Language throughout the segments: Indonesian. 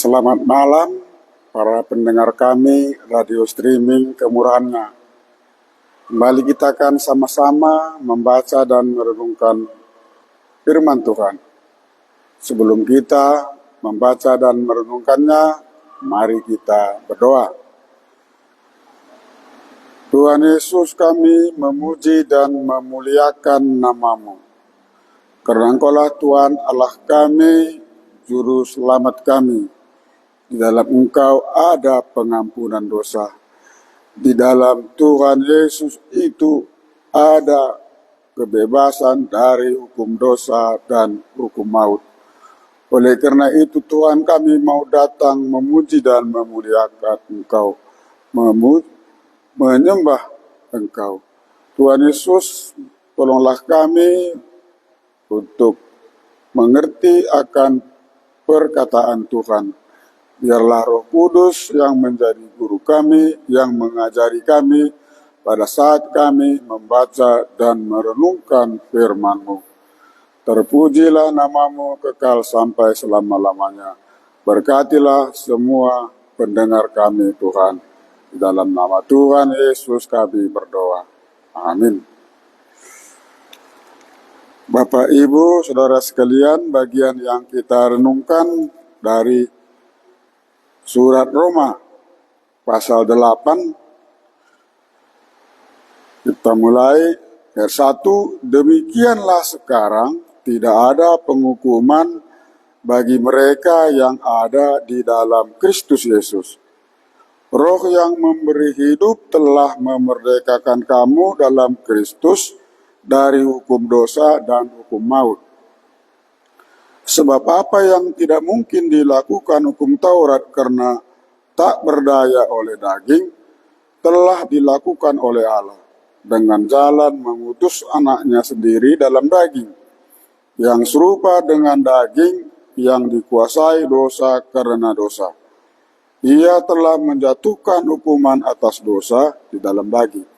Selamat malam para pendengar kami radio streaming Kemurahan-Nya. Kembali kita akan sama-sama membaca dan merenungkan firman Tuhan. Sebelum kita membaca dan merenungkannya, mari kita berdoa. Tuhan Yesus, kami memuji dan memuliakan nama-Mu. Karena Engkau-lah Tuhan Allah kami, Juru Selamat kami. Di dalam Engkau ada pengampunan dosa. Di dalam Tuhan Yesus itu ada kebebasan dari hukum dosa dan hukum maut. Oleh karena itu Tuhan, kami mau datang memuji dan memuliakan Engkau, menyembah Engkau. Tuhan Yesus, tolonglah kami untuk mengerti akan perkataan Tuhan. Biarlah Roh Kudus yang menjadi guru kami, yang mengajari kami pada saat kami membaca dan merenungkan firman-Mu. Terpujilah nama-Mu kekal sampai selama-lamanya. Berkatilah semua pendengar kami Tuhan. Di dalam nama Tuhan Yesus kami berdoa. Amin. Bapak, Ibu, Saudara sekalian, bagian yang kita renungkan dari Surat Roma pasal 8, kita mulai ayat 1. Demikianlah sekarang tidak ada penghukuman bagi mereka yang ada di dalam Kristus Yesus. Roh yang memberi hidup telah memerdekakan kamu dalam Kristus dari hukum dosa dan hukum maut. Sebab apa yang tidak mungkin dilakukan hukum Taurat karena tak berdaya oleh daging, telah dilakukan oleh Allah dengan jalan mengutus anaknya sendiri dalam daging, yang serupa dengan daging yang dikuasai dosa karena dosa. Ia telah menjatuhkan hukuman atas dosa di dalam daging,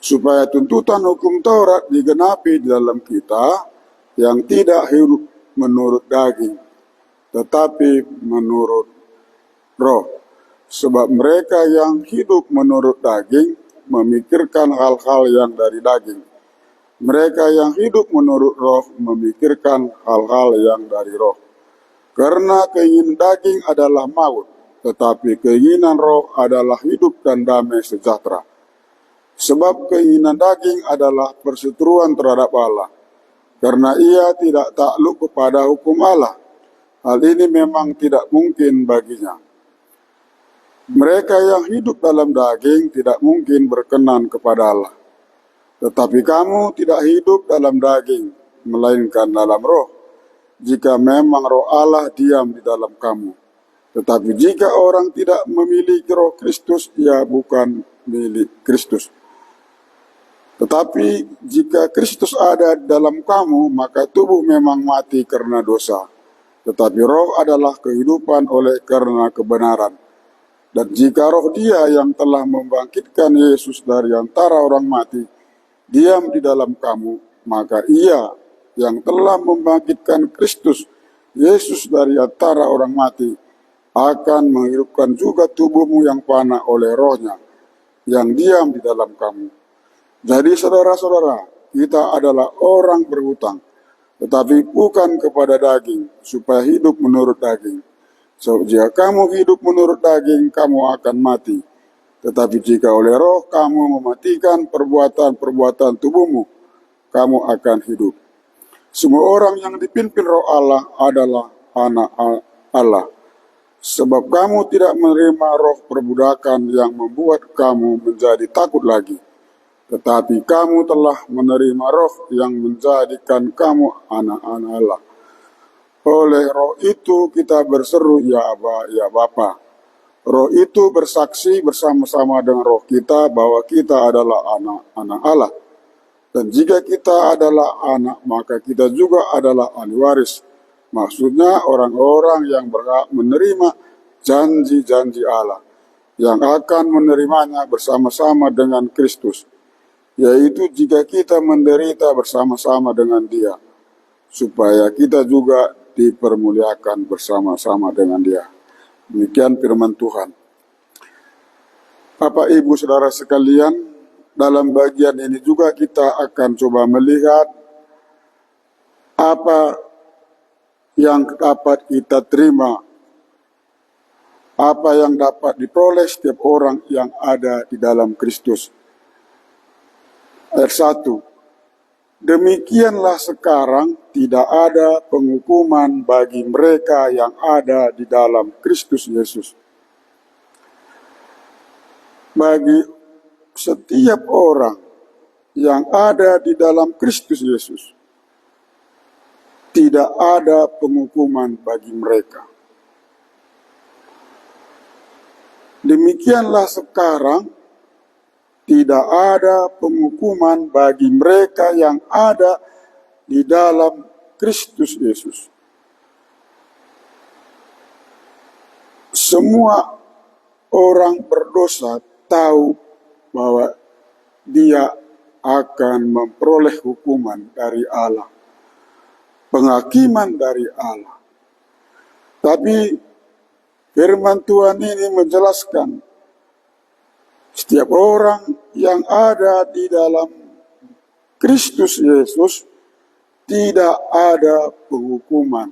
supaya tuntutan hukum Taurat digenapi di dalam kita yang tidak hidup menurut daging, tetapi menurut roh. Sebab mereka yang hidup menurut daging memikirkan hal-hal yang dari daging. Mereka yang hidup menurut roh memikirkan hal-hal yang dari roh. Karena keinginan daging adalah maut, tetapi keinginan roh adalah hidup dan damai sejahtera. Sebab keinginan daging adalah perseteruan terhadap Allah, karena ia tidak takluk kepada hukum Allah. Hal ini memang tidak mungkin baginya. Mereka yang hidup dalam daging tidak mungkin berkenan kepada Allah. Tetapi kamu tidak hidup dalam daging, melainkan dalam roh, jika memang roh Allah diam di dalam kamu. Tetapi jika orang tidak memiliki roh Kristus, ia bukan milik Kristus. Tetapi jika Kristus ada dalam kamu, maka tubuh memang mati karena dosa, tetapi roh adalah kehidupan oleh karena kebenaran. Dan jika roh Dia yang telah membangkitkan Yesus dari antara orang mati diam di dalam kamu, maka Ia yang telah membangkitkan Kristus Yesus dari antara orang mati akan menghidupkan juga tubuhmu yang fana oleh rohnya yang diam di dalam kamu. Jadi saudara-saudara, kita adalah orang berhutang, tetapi bukan kepada daging, supaya hidup menurut daging. So, jika kamu hidup menurut daging, kamu akan mati. Tetapi jika oleh roh kamu mematikan perbuatan-perbuatan tubuhmu, kamu akan hidup. Semua orang yang dipimpin roh Allah adalah anak Allah. Sebab kamu tidak menerima roh perbudakan yang membuat kamu menjadi takut lagi. Tetapi kamu telah menerima roh yang menjadikan kamu anak-anak Allah. Oleh roh itu kita berseru, ya Aba, ya Bapa. Roh itu bersaksi bersama-sama dengan roh kita bahwa kita adalah anak-anak Allah. Dan jika kita adalah anak, maka kita juga adalah ahli waris. Maksudnya orang-orang yang berhak menerima janji-janji Allah, yang akan menerimanya bersama-sama dengan Kristus. Yaitu jika kita menderita bersama-sama dengan Dia, supaya kita juga dipermuliakan bersama-sama dengan Dia. Demikian firman Tuhan. Bapak, Ibu, Saudara sekalian, dalam bagian ini juga kita akan coba melihat apa yang dapat kita terima, apa yang dapat diperoleh setiap orang yang ada di dalam Kristus. Ayat 1. Demikianlah sekarang tidak ada penghukuman bagi mereka yang ada di dalam Kristus Yesus. Bagi setiap orang yang ada di dalam Kristus Yesus, tidak ada penghukuman bagi mereka. Demikianlah sekarang tidak ada penghukuman bagi mereka yang ada di dalam Kristus Yesus. Semua orang berdosa tahu bahwa dia akan memperoleh hukuman dari Allah, penghakiman dari Allah. Tapi firman Tuhan ini menjelaskan setiap orang yang ada di dalam Kristus Yesus tidak ada penghukuman.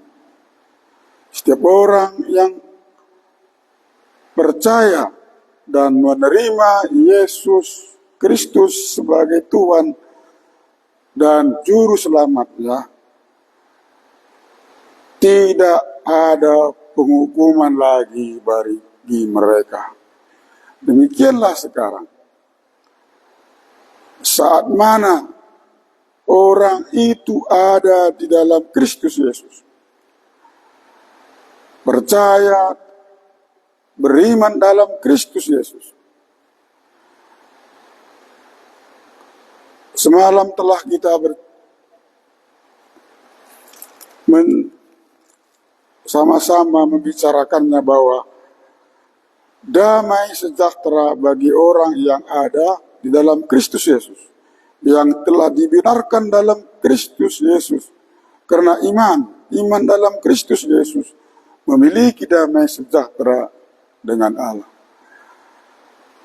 Setiap orang yang percaya dan menerima Yesus Kristus sebagai Tuhan dan Juru Selamatnya, tidak ada penghukuman lagi bagi mereka. Demikianlah sekarang. Saat mana orang itu ada di dalam Kristus Yesus, percaya, beriman dalam Kristus Yesus. Semalam telah kita sama-sama membicarakannya bahwa damai sejahtera bagi orang yang ada di dalam Kristus Yesus, yang telah dibenarkan dalam Kristus Yesus karena iman dalam Kristus Yesus, memiliki damai sejahtera dengan Allah.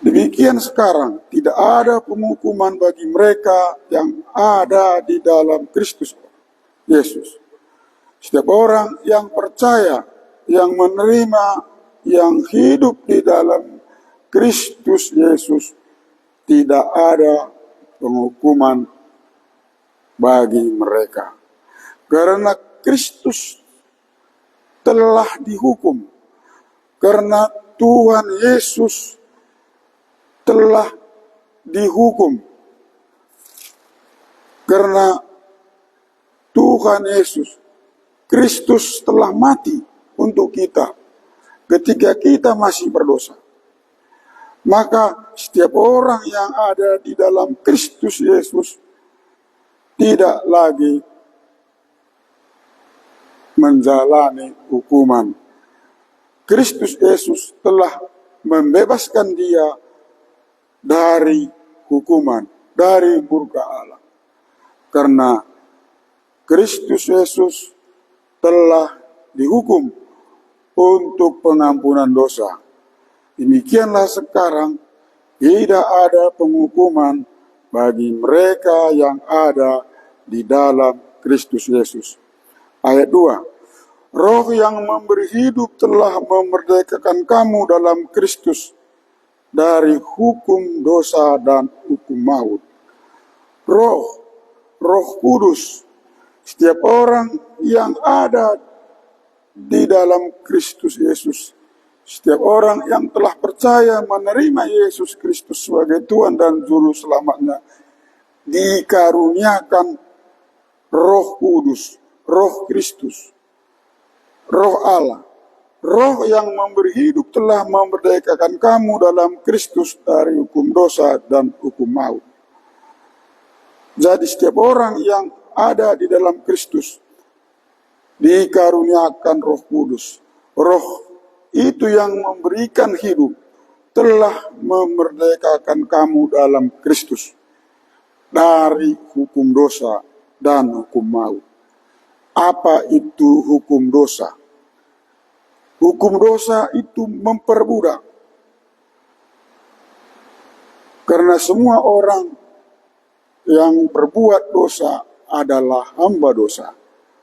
Demikian sekarang tidak ada penghukuman bagi mereka yang ada di dalam Kristus Yesus. Setiap orang yang percaya, yang menerima, yang hidup di dalam Kristus Yesus, tidak ada penghukuman bagi mereka. Karena Kristus telah dihukum. Karena Tuhan Yesus telah dihukum. Karena Tuhan Yesus, Kristus telah mati untuk kita ketika kita masih berdosa. Maka setiap orang yang ada di dalam Kristus Yesus tidak lagi menjalani hukuman. Kristus Yesus telah membebaskan dia dari hukuman, dari murka Allah. Karena Kristus Yesus telah dihukum untuk pengampunan dosa. Demikianlah sekarang tidak ada penghukuman bagi mereka yang ada di dalam Kristus Yesus. Ayat 2. Roh yang memberi hidup telah memerdekakan kamu dalam Kristus dari hukum dosa dan hukum maut. Roh Kudus, setiap orang yang ada di dalam Kristus Yesus, setiap orang yang telah percaya menerima Yesus Kristus sebagai Tuhan dan Juru Selamatnya, dikaruniakan Roh Kudus, Roh Kristus, Roh Allah. Roh yang memberi hidup telah memerdekakan kamu dalam Kristus dari hukum dosa dan hukum maut. Jadi setiap orang yang ada di dalam Kristus dikaruniakan Roh Kudus. Roh itu yang memberikan hidup telah memerdekakan kamu dalam Kristus dari hukum dosa dan hukum maut. Apa itu hukum dosa? Hukum dosa itu memperbudak. Karena semua orang yang berbuat dosa adalah hamba dosa,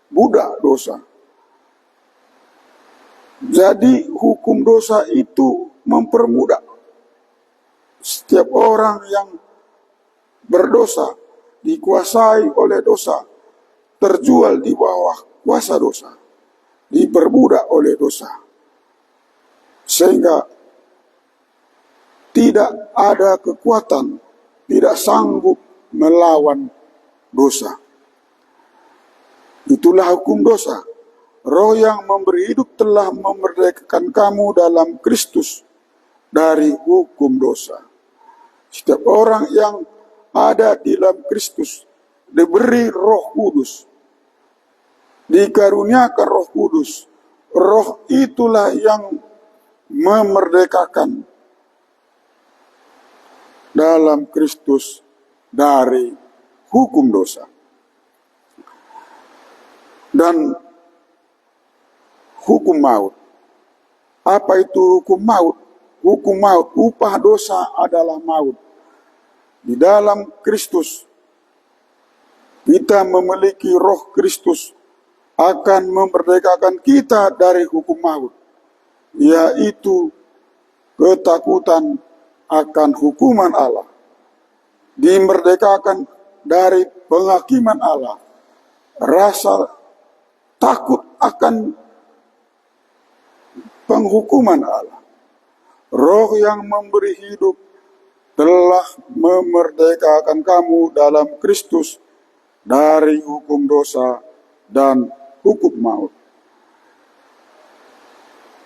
budak dosa. Jadi hukum dosa itu mempermudah. Setiap orang yang berdosa, dikuasai oleh dosa, terjual di bawah kuasa dosa, diperbudak oleh dosa. Sehingga tidak ada kekuatan, tidak sanggup melawan dosa. Itulah hukum dosa. Roh yang memberi hidup telah memerdekakan kamu dalam Kristus dari hukum dosa. Setiap orang yang ada di dalam Kristus diberi Roh Kudus, dikaruniakan Roh Kudus. Roh itulah yang memerdekakan dalam Kristus dari hukum dosa. Dan hukum maut. Apa itu hukum maut? Hukum maut, upah dosa adalah maut. Di dalam Kristus, kita memiliki Roh Kristus akan memerdekakan kita dari hukum maut, yaitu ketakutan akan hukuman Allah. Dimerdekakan dari penghakiman Allah, rasa takut akan penghukuman Allah. Roh yang memberi hidup telah memerdekakan kamu dalam Kristus dari hukum dosa dan hukum maut.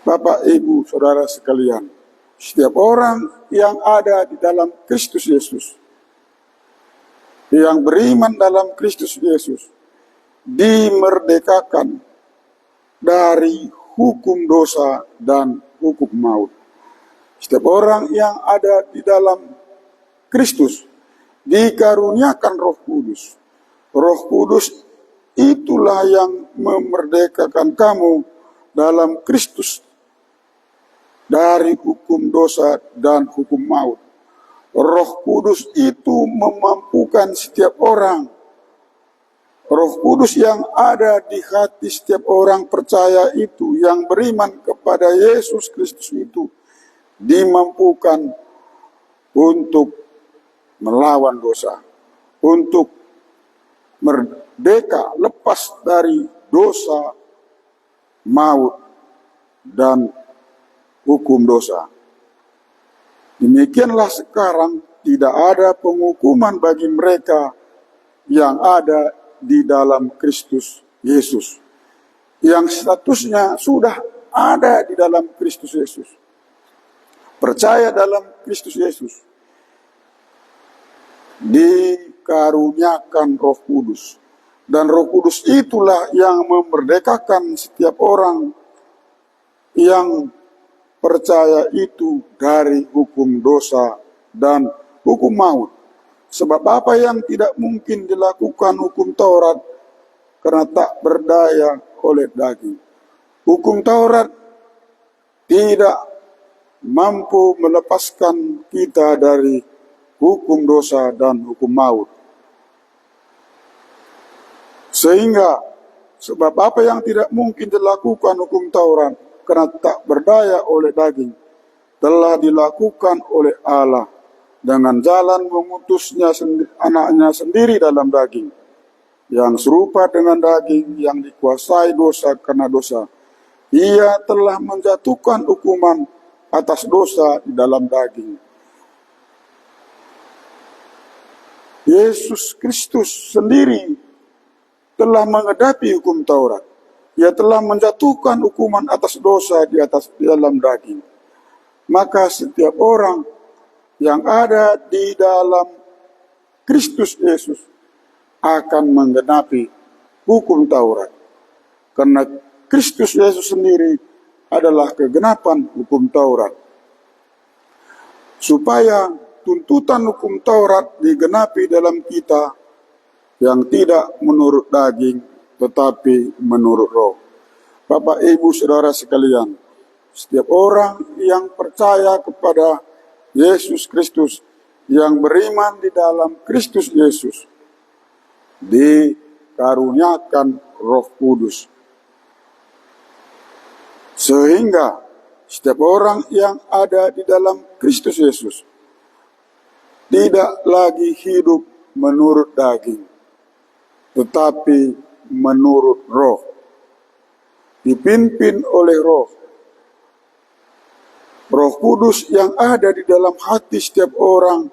Bapak, Ibu, Saudara sekalian, setiap orang yang ada di dalam Kristus Yesus, yang beriman dalam Kristus Yesus, dimerdekakan dari hukum dosa dan hukum maut. Setiap orang yang ada di dalam Kristus dikaruniakan Roh Kudus. Roh Kudus itulah yang memerdekakan kamu dalam Kristus dari hukum dosa dan hukum maut. Roh Kudus itu memampukan setiap orang. Roh Kudus yang ada di hati setiap orang percaya itu, yang beriman kepada Yesus Kristus itu, dimampukan untuk melawan dosa, untuk merdeka, lepas dari dosa, maut, dan hukum dosa. Demikianlah sekarang tidak ada penghukuman bagi mereka yang ada di dalam Kristus Yesus, yang statusnya sudah ada di dalam Kristus Yesus. Percaya dalam Kristus Yesus, dikaruniakan Roh Kudus, dan Roh Kudus itulah yang memerdekakan setiap orang yang percaya itu dari hukum dosa dan hukum maut. Sebab apa yang tidak mungkin dilakukan hukum Taurat karena tak berdaya oleh daging. Hukum Taurat tidak mampu melepaskan kita dari hukum dosa dan hukum maut. Sehingga sebab apa yang tidak mungkin dilakukan hukum Taurat karena tak berdaya oleh daging, telah dilakukan oleh Allah dengan jalan mengutusnya anaknya sendiri dalam daging, yang serupa dengan daging yang dikuasai dosa karena dosa. Ia telah menjatuhkan hukuman atas dosa di dalam daging. Yesus Kristus sendiri telah menghadapi hukum Taurat. Ia telah menjatuhkan hukuman atas dosa di dalam daging. Maka setiap orang yang ada di dalam Kristus Yesus akan menggenapi hukum Taurat. Karena Kristus Yesus sendiri adalah kegenapan hukum Taurat. Supaya tuntutan hukum Taurat digenapi dalam kita yang tidak menurut daging tetapi menurut Roh. Bapak, Ibu, Saudara sekalian, setiap orang yang percaya kepada Yesus Kristus, yang beriman di dalam Kristus Yesus, dikaruniakan Roh Kudus. Sehingga setiap orang yang ada di dalam Kristus Yesus tidak lagi hidup menurut daging, tetapi menurut Roh, dipimpin oleh Roh. Roh Kudus yang ada di dalam hati setiap orang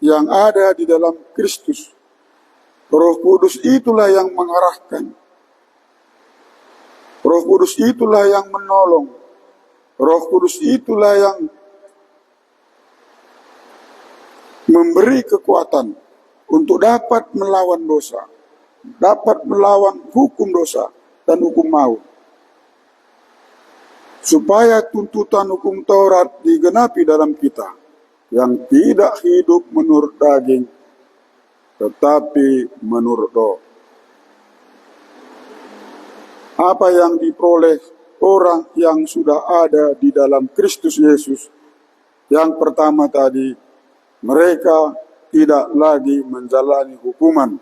yang ada di dalam Kristus. Roh Kudus itulah yang mengarahkan. Roh Kudus itulah yang menolong. Roh Kudus itulah yang memberi kekuatan untuk dapat melawan dosa, dapat melawan hukum dosa dan hukum maut, supaya tuntutan hukum Taurat digenapi dalam kita, yang tidak hidup menurut daging, tetapi menurut Roh. Apa yang diperoleh orang yang sudah ada di dalam Kristus Yesus? Yang pertama tadi, mereka tidak lagi menjalani hukuman.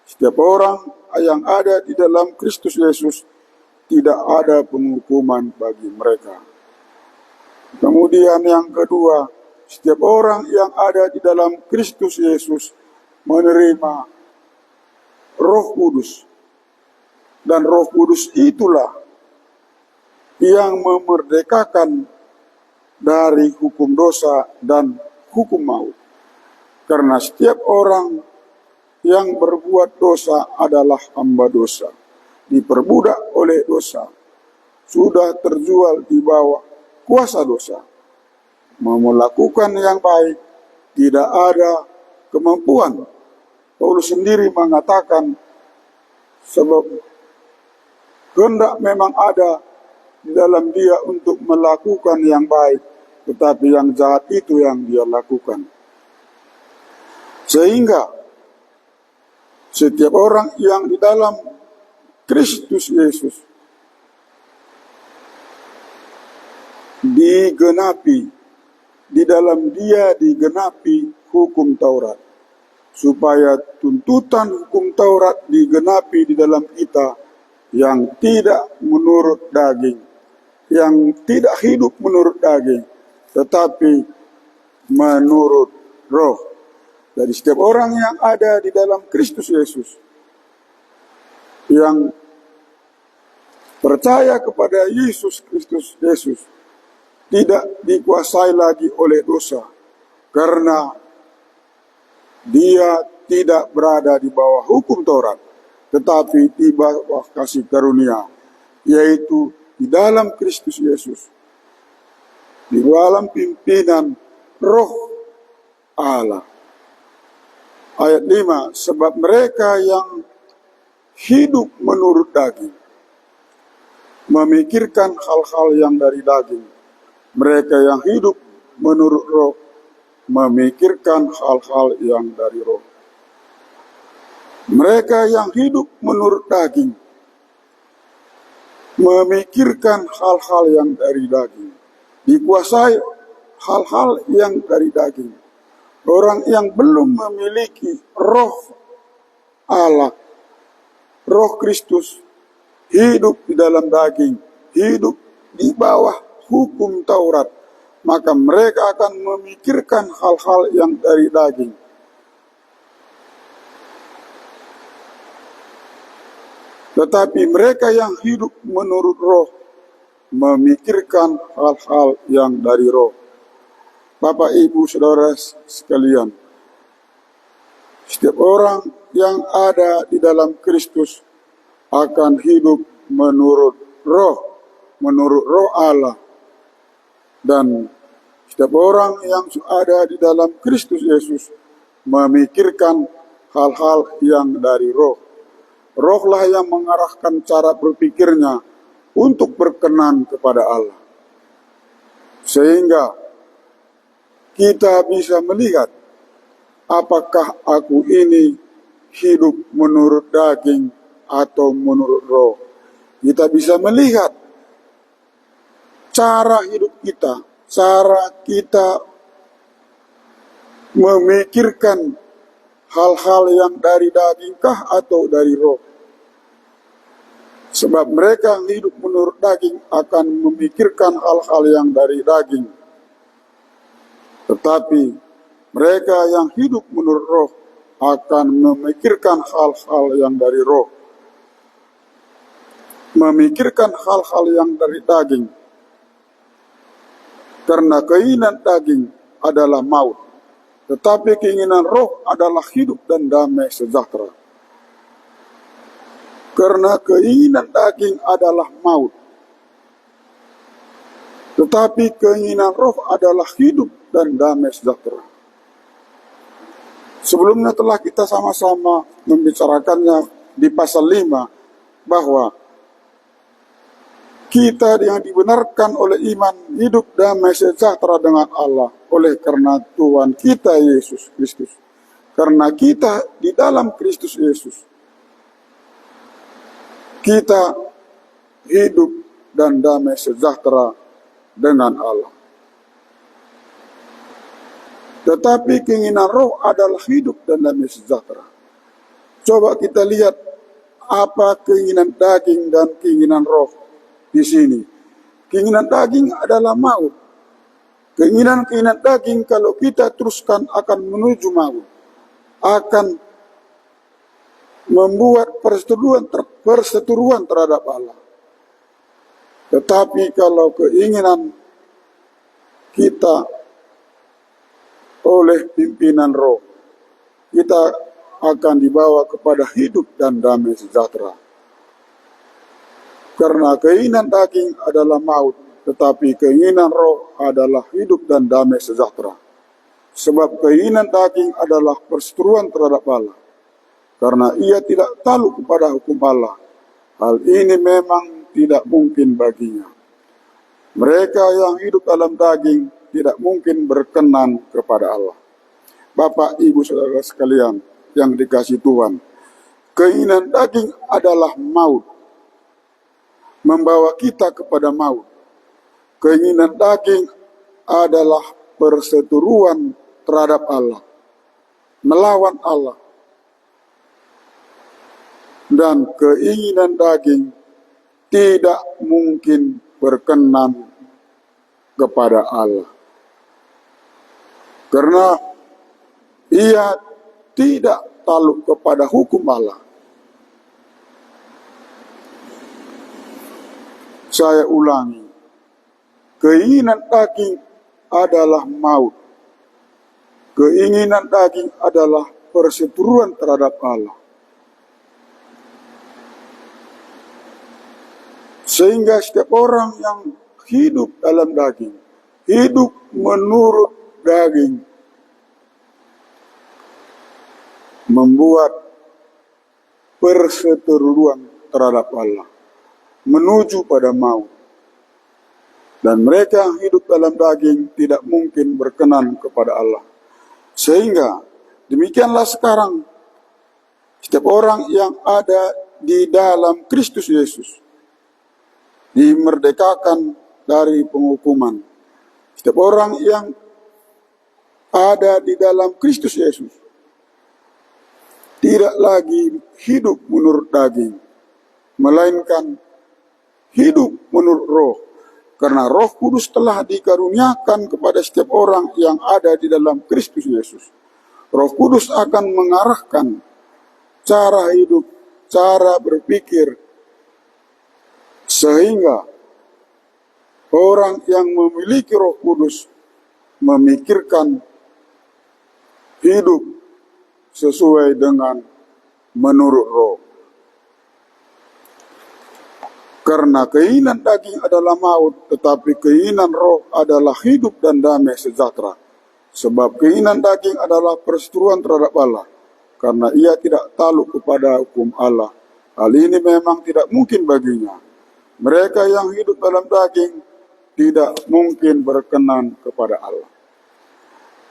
Setiap orang yang ada di dalam Kristus Yesus, tidak ada penghukuman bagi mereka. Kemudian yang kedua, setiap orang yang ada di dalam Kristus Yesus menerima Roh Kudus. Dan Roh Kudus itulah yang memerdekakan dari hukum dosa dan hukum maut. Karena setiap orang yang berbuat dosa adalah hamba dosa, diperbudak oleh dosa, sudah terjual di bawah kuasa dosa. Mau melakukan yang baik, tidak ada kemampuan. Paulus sendiri mengatakan, sebab hendak memang ada di dalam dia untuk melakukan yang baik, tetapi yang jahat itu yang dia lakukan. Sehingga setiap orang yang di dalam Kristus Yesus digenapi, di dalam dia digenapi hukum Taurat, supaya tuntutan hukum Taurat digenapi di dalam kita, yang tidak menurut daging, yang tidak hidup menurut daging, tetapi menurut Roh. Dari setiap orang yang ada di dalam Kristus Yesus, yang percaya kepada Yesus Kristus Yesus, tidak dikuasai lagi oleh dosa, karena dia tidak berada di bawah hukum Taurat, tetapi di bawah kasih karunia, yaitu di dalam Kristus Yesus, di dalam pimpinan Roh Allah. Ayat 5, sebab mereka yang hidup menurut daging memikirkan hal-hal yang dari daging. Mereka yang hidup menurut Roh memikirkan hal-hal yang dari Roh. Mereka yang hidup menurut daging memikirkan hal-hal yang dari daging, dikuasai hal-hal yang dari daging. Orang yang belum memiliki Roh Allah, Roh Kristus, hidup di dalam daging, hidup di bawah hukum Taurat, maka mereka akan memikirkan hal-hal yang dari daging. Tetapi mereka yang hidup menurut Roh memikirkan hal-hal yang dari Roh. Bapak, Ibu, Saudara sekalian, setiap orang yang ada di dalam Kristus akan hidup menurut Roh Allah. Dan setiap orang yang ada di dalam Kristus Yesus memikirkan hal-hal yang dari Roh. Rohlah yang mengarahkan cara berpikirnya untuk berkenan kepada Allah. Sehingga kita bisa melihat, apakah aku ini hidup menurut daging atau menurut Roh. Kita bisa melihat cara hidup kita, cara kita memikirkan hal-hal yang dari dagingkah atau dari roh. Sebab mereka yang hidup menurut daging akan memikirkan hal-hal yang dari daging. Tetapi mereka yang hidup menurut roh akan memikirkan hal-hal yang dari roh. Memikirkan hal-hal yang dari daging. Karena keinginan daging adalah maut. Tetapi keinginan roh adalah hidup dan damai sejahtera. Karena keinginan daging adalah maut. Tetapi keinginan roh adalah hidup dan damai sejahtera. Sebelumnya telah kita sama-sama membicarakannya di pasal 5 bahwa kita yang dibenarkan oleh iman hidup damai sejahtera dengan Allah oleh karena Tuhan kita Yesus Kristus. Karena kita di dalam Kristus Yesus, kita hidup dan damai sejahtera dengan Allah. Tetapi keinginan roh adalah hidup dan damai sejahtera. Coba kita lihat apa keinginan daging dan keinginan roh di sini. Keinginan daging adalah maut. Keinginan-keinginan daging kalau kita teruskan akan menuju maut. Akan membuat perseteruan terhadap Allah. Tetapi kalau keinginan kita oleh pimpinan roh, kita akan dibawa kepada hidup dan damai sejahtera. Karena keinginan daging adalah maut, tetapi keinginan roh adalah hidup dan damai sejahtera. Sebab keinginan daging adalah perseteruan terhadap Allah. Karena ia tidak takluk kepada hukum Allah. Hal ini memang tidak mungkin baginya. Mereka yang hidup dalam daging tidak mungkin berkenan kepada Allah. Bapak, Ibu, Saudara sekalian yang dikasihi Tuhan, keinginan daging adalah maut, membawa kita kepada maut. Keinginan daging adalah perseteruan terhadap Allah, melawan Allah. Dan keinginan daging tidak mungkin berkenan kepada Allah. Karena ia tidak takluk kepada hukum Allah. Saya ulangi, keinginan daging adalah maut. Keinginan daging adalah perseteruan terhadap Allah. Sehingga setiap orang yang hidup dalam daging, hidup menurut daging, membuat perseteruan terhadap Allah, menuju pada maut. Dan mereka yang hidup dalam daging tidak mungkin berkenan kepada Allah. Sehingga demikianlah sekarang setiap orang yang ada di dalam Kristus Yesus dimerdekakan dari penghukuman. Setiap orang yang ada di dalam Kristus Yesus tidak lagi hidup menurut daging, melainkan hidup menurut roh. Karena Roh Kudus telah dikaruniakan kepada setiap orang yang ada di dalam Kristus Yesus. Roh Kudus akan mengarahkan cara hidup, cara berpikir, sehingga orang yang memiliki Roh Kudus memikirkan hidup sesuai dengan menurut roh. Karena keinginan daging adalah maut, tetapi keinginan roh adalah hidup dan damai sejahtera. Sebab keinginan daging adalah perseteruan terhadap Allah, karena ia tidak takluk kepada hukum Allah. Hal ini memang tidak mungkin baginya. Mereka yang hidup dalam daging tidak mungkin berkenan kepada Allah.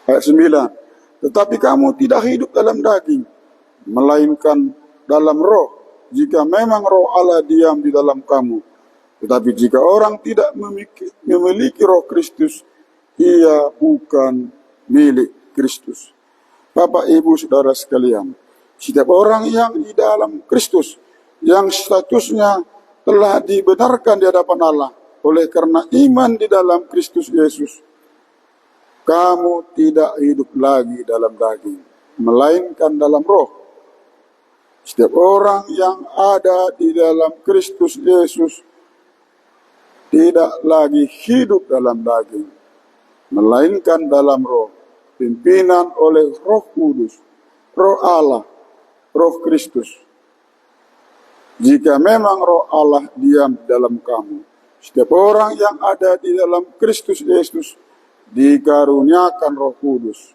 Ayat 9. Tetapi kamu tidak hidup dalam daging, melainkan dalam roh, jika memang roh Allah diam di dalam kamu. Tetapi jika orang tidak memiliki Roh Kristus, ia bukan milik Kristus. Bapak, Ibu, Saudara sekalian, setiap orang yang di dalam Kristus, yang statusnya telah dibenarkan di hadapan Allah oleh karena iman di dalam Kristus Yesus, kamu tidak hidup lagi dalam daging, melainkan dalam roh. Setiap orang yang ada di dalam Kristus Yesus tidak lagi hidup dalam daging, melainkan dalam roh, pimpinan oleh Roh Kudus, Roh Allah, Roh Kristus. Jika memang Roh Allah diam di dalam kamu, setiap orang yang ada di dalam Kristus Yesus dikaruniakan Roh Kudus.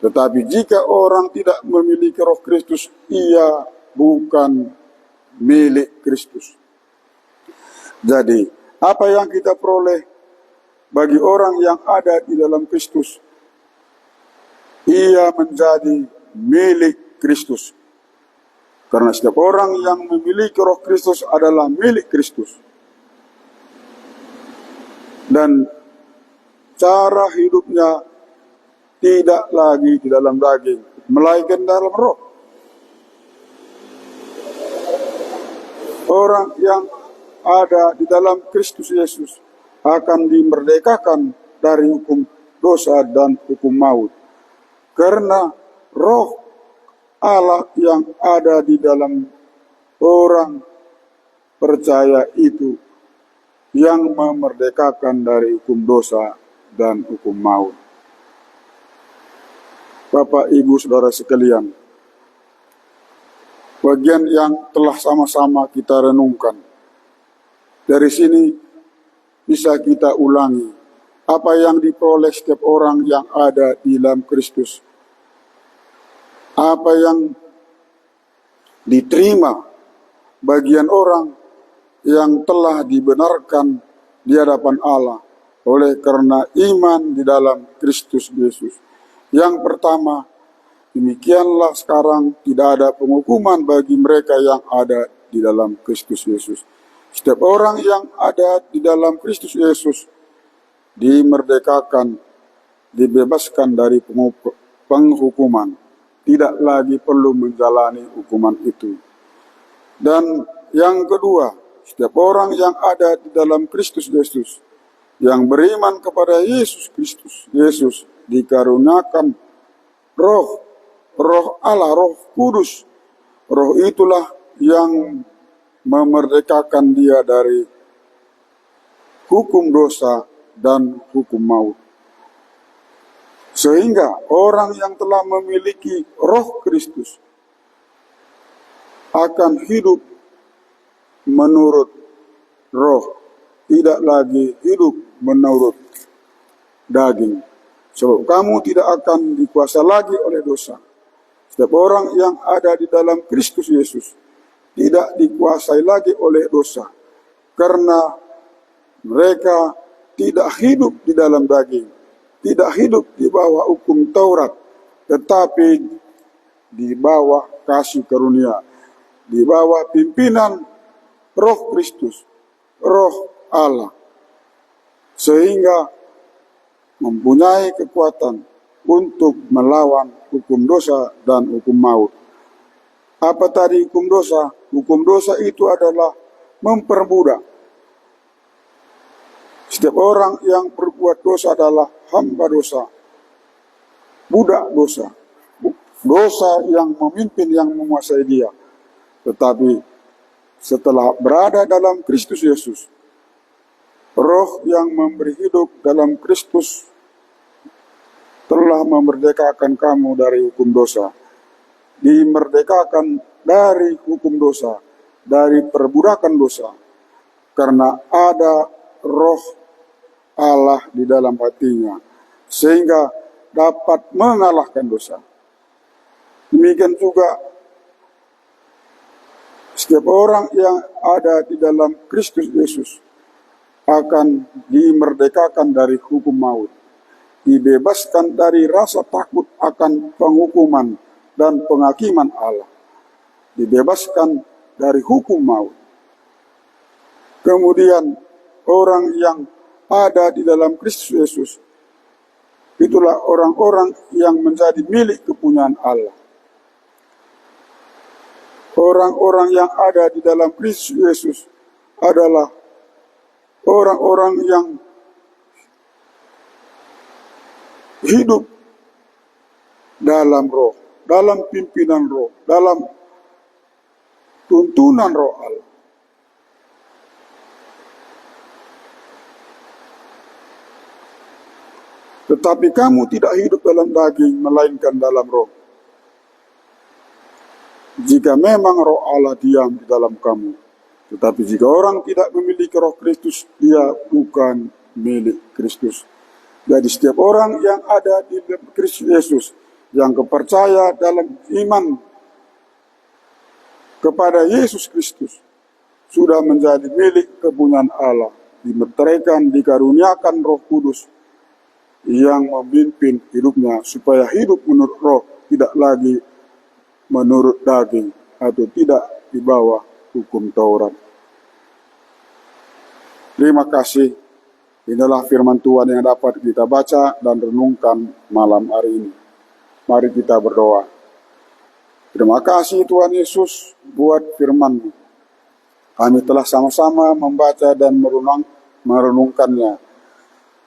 Tetapi jika orang tidak memiliki Roh Kristus, ia bukan milik Kristus. Jadi, apa yang kita peroleh bagi orang yang ada di dalam Kristus? Ia menjadi milik Kristus. Karena setiap orang yang memiliki Roh Kristus adalah milik Kristus. Dan cara hidupnya tidak lagi di dalam daging, melainkan dalam roh. Orang yang ada di dalam Kristus Yesus akan dimerdekakan dari hukum dosa dan hukum maut. Karena roh Allah yang ada di dalam orang percaya itu yang memerdekakan dari hukum dosa dan hukum maut. Bapak, Ibu, Saudara sekalian, bagian yang telah sama-sama kita renungkan, dari sini bisa kita ulangi apa yang diperoleh setiap orang yang ada di dalam Kristus. Apa yang diterima bagian orang yang telah dibenarkan di hadapan Allah oleh karena iman di dalam Kristus Yesus. Yang pertama, demikianlah sekarang tidak ada penghukuman bagi mereka yang ada di dalam Kristus Yesus. Setiap orang yang ada di dalam Kristus Yesus dimerdekakan, dibebaskan dari penghukuman. Tidak lagi perlu menjalani hukuman itu. Dan yang kedua, setiap orang yang ada di dalam Kristus Yesus, yang beriman kepada Yesus Kristus, Yesus dikaruniakan roh Allah, Roh Kudus. Roh itulah yang memerdekakan dia dari hukum dosa dan hukum maut. Sehingga orang yang telah memiliki Roh Kristus akan hidup menurut roh, tidak lagi hidup menurut daging. Sebab kamu tidak akan dikuasai lagi oleh dosa. Setiap orang yang ada di dalam Kristus Yesus tidak dikuasai lagi oleh dosa, karena mereka tidak hidup di dalam daging, tidak hidup di bawah hukum Taurat, tetapi di bawah kasih karunia, di bawah pimpinan Roh Kristus, Roh Allah, sehingga mempunyai kekuatan untuk melawan hukum dosa dan hukum maut. Apa tadi hukum dosa? Hukum dosa itu adalah memperbudak. Setiap orang yang berbuat dosa adalah hamba dosa, budak dosa, dosa yang memimpin, yang menguasai dia. Tetapi setelah berada dalam Kristus Yesus, roh yang memberi hidup dalam Kristus telah memerdekakan kamu dari hukum dosa, dimerdekakan dari hukum dosa, dari perbudakan dosa, karena ada roh Allah di dalam hatinya, sehingga dapat mengalahkan dosa. Demikian juga setiap orang yang ada di dalam Kristus Yesus akan dimerdekakan dari hukum maut, dibebaskan dari rasa takut akan penghukuman dan penghakiman Allah, dibebaskan dari hukum maut. Kemudian orang yang ada di dalam Kristus Yesus, itulah orang-orang yang menjadi milik kepunyaan Allah. Orang-orang yang ada di dalam Kristus Yesus adalah orang-orang yang hidup dalam roh, dalam pimpinan roh, dalam tuntunan roh Allah. Tetapi kamu tidak hidup dalam daging, melainkan dalam roh. Jika memang roh Allah diam di dalam kamu. Tetapi jika orang tidak memiliki roh Kristus, dia bukan milik Kristus. Jadi setiap orang yang ada di Kristus Yesus, yang percaya dalam iman kepada Yesus Kristus, sudah menjadi milik kepunyaan Allah, dimeteraikan, dikaruniakan Roh Kudus yang memimpin hidupnya supaya hidup menurut roh, tidak lagi menurut daging atau tidak di bawah hukum Taurat. Terima kasih. Inilah firman Tuhan yang dapat kita baca dan renungkan malam hari ini. Mari kita berdoa. Terima kasih Tuhan Yesus buat firman-Mu. Kami telah sama-sama membaca dan merenungkannya.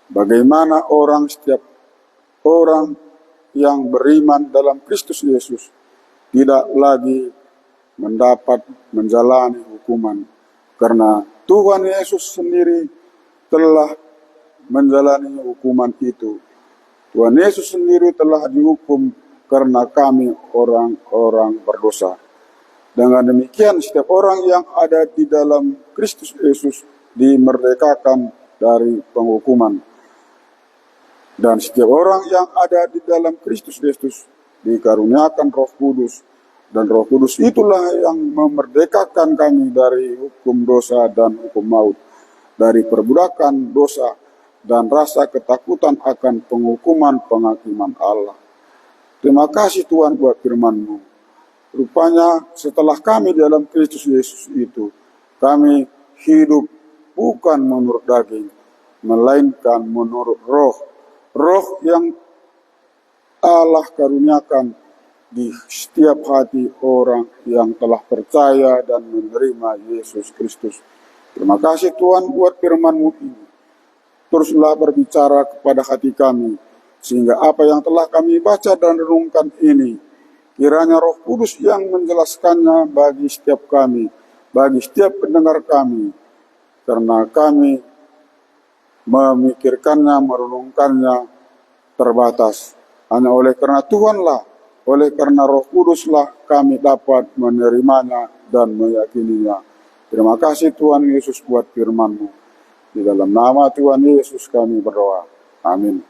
Bagaimana setiap orang yang beriman dalam Kristus Yesus tidak lagi menjalani hukuman. Karena Tuhan Yesus sendiri telah menjalani hukuman itu. Tuhan Yesus sendiri telah dihukum karena kami orang-orang berdosa. Dengan demikian setiap orang yang ada di dalam Kristus Yesus dimerdekakan dari penghukuman. Dan setiap orang yang ada di dalam Kristus Yesus dikaruniakan Roh Kudus. Dan Roh Kudus itulah yang memerdekakan kami dari hukum dosa dan hukum maut. Dari perbudakan dosa dan rasa ketakutan akan penghukuman penghakiman Allah. Terima kasih Tuhan buat firman-Mu. Rupanya setelah kami dalam Kristus Yesus itu, kami hidup bukan menurut daging, melainkan menurut roh. Roh yang Allah karuniakan di setiap hati orang yang telah percaya dan menerima Yesus Kristus. Terima kasih Tuhan buat firman-Mu ini. Teruslah berbicara kepada hati kami, sehingga apa yang telah kami baca dan renungkan ini, kiranya Roh Kudus yang menjelaskannya bagi setiap kami, bagi setiap pendengar kami, karena kami memikirkannya, merenungkannya terbatas. Hanya oleh karena Tuhanlah, oleh karena Roh Kuduslah kami dapat menerimanya dan meyakininya. Terima kasih Tuhan Yesus buat firman-Mu. Di dalam nama Tuhan Yesus kami berdoa. Amin.